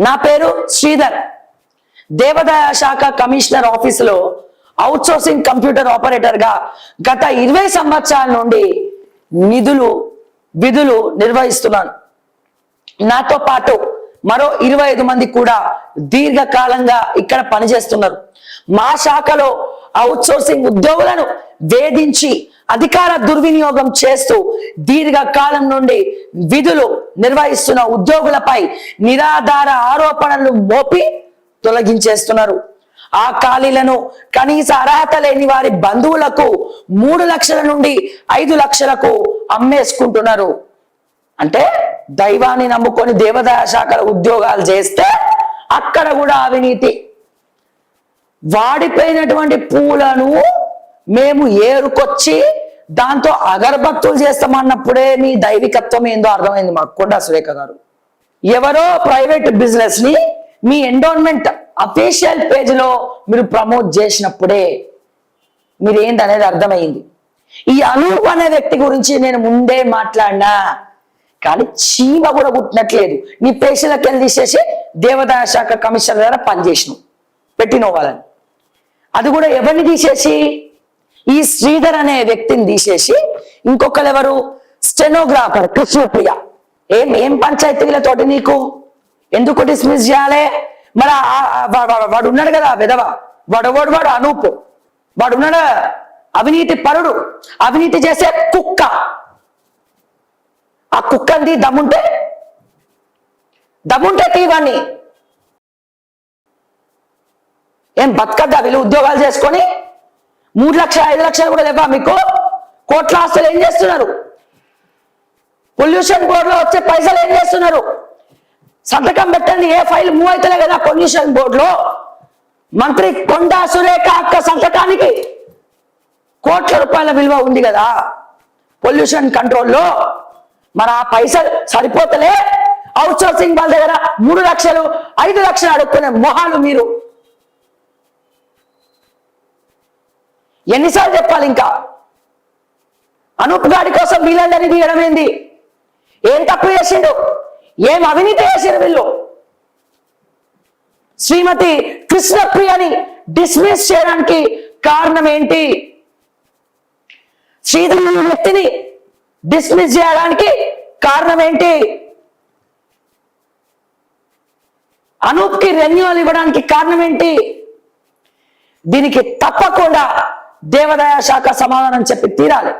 నా పేరు శ్రీధర్. దేవాదాయ శాఖ కమిషనర్ ఆఫీసులో అవుట్ సోర్సింగ్ కంప్యూటర్ ఆపరేటర్ గా గత 20 సంవత్సరాల నుండి విధులు నిర్వహిస్తున్నాను. నాతో పాటు మరో 25 మంది కూడా దీర్ఘకాలంగా ఇక్కడ పనిచేస్తున్నారు. మా శాఖలో అవుట్ సోర్సింగ్ ఉద్యోగులను వేధించి అధికార దుర్వినియోగం చేస్తూ దీర్ఘకాలం నుండి విధులు నిర్వహిస్తున్న ఉద్యోగులపై నిరాధార ఆరోపణలు మోపి తొలగించేస్తున్నారు. ఆ ఖాళీలను కనీస అర్హత లేని వారి బంధువులకు 3 లక్షల నుండి 5 లక్షలకు అమ్మేసుకుంటున్నారు. అంటే దైవాన్ని నమ్ముకొని దేవాదాయ శాఖల ఉద్యోగాలు చేస్తే అక్కడ కూడా అవినీతి. వాడిపోయినటువంటి పూలను మేము ఏరుకొచ్చి దాంతో అగరబత్తులు చేస్తామన్నప్పుడే మీ దైవికత్వం ఏందో అర్థమైంది మాకు. కొండా సురేఖ గారు ఎవరో ప్రైవేట్ బిజినెస్ ని మీ ఎండోన్మెంట్ అఫీషియల్ పేజ్ లో మీరు ప్రమోట్ చేసినప్పుడే మీరు ఏందనేది అర్థమైంది. ఈ అనూప్ అనే వ్యక్తి గురించి నేను ముందే మాట్లాడినా, కానీ చీమ కూడా పుట్టినట్లేదు. నీ పేషలకు వెళ్ళి తీసేసి దేవాదాయ శాఖ కమిషనర్ దగ్గర పనిచేసినావు, పెట్టినవు వాళ్ళని. అది కూడా ఎవరిని తీసేసి, ఈ శ్రీధర్ అనే వ్యక్తిని తీసేసి ఇంకొకరు ఎవరు, స్టెనోగ్రాఫర్ కృష్ణప్రియ. ఏం పంచాయతీలతోటి నీకు ఎందుకు డిస్మిస్ చేయాలి? మరి వాడు ఉన్నాడు కదా విధవ, వాడు అనూప్, వాడు ఉన్నాడు అవినీతి పరుడు, అవినీతి చేసే కుక్క. ఆ కుక్కంది దమ్ముంటే తీవాన్ని. ఏం బతకద్దా వీళ్ళు ఉద్యోగాలు చేసుకొని? 3 లక్షలు 5 లక్షలు కూడా లేవా మీకు? కోట్ల ఆస్తులు ఏం చేస్తున్నారు? పొల్యూషన్ బోర్డులో వచ్చే పైసలు ఏం చేస్తున్నారు? సంతకం పెట్టండి, ఏ ఫైల్ మూవ్ అవుతలే కదా పొల్యూషన్ బోర్డులో. మంత్రి కొండా సురేఖ అక్క సంతకానికి కోట్ల రూపాయల విలువ ఉంది కదా పొల్యూషన్ కంట్రోల్లో. మరి ఆ పైసలు సరిపోతలే అవుట్ సోర్సింగ్ వాళ్ళ దగ్గర 3 లక్షలు 5 లక్షలు అడుక్కునే మొహాలు మీరు. ఎన్నిసార్లు చెప్పాలి ఇంకా? అనూప్ గాడి కోసం వీళ్ళందరినీ తీయడం ఏంది? ఏం తప్పు చేసిండు? ఏం అవినీతి చేసిండు వీళ్ళు? శ్రీమతి కృష్ణప్రియని డిస్మిస్ చేయడానికి కారణం ఏంటి? శ్రీధర్ వ్యక్తిని డిస్మిస్ చేయడానికి కారణం ఏంటి? అనూప్ కి రెన్యువల్ ఇవ్వడానికి కారణం ఏంటి? దీనికి తప్పకుండా దేవాదాయ శాఖ సమాధానం చెప్పి తీరాలి.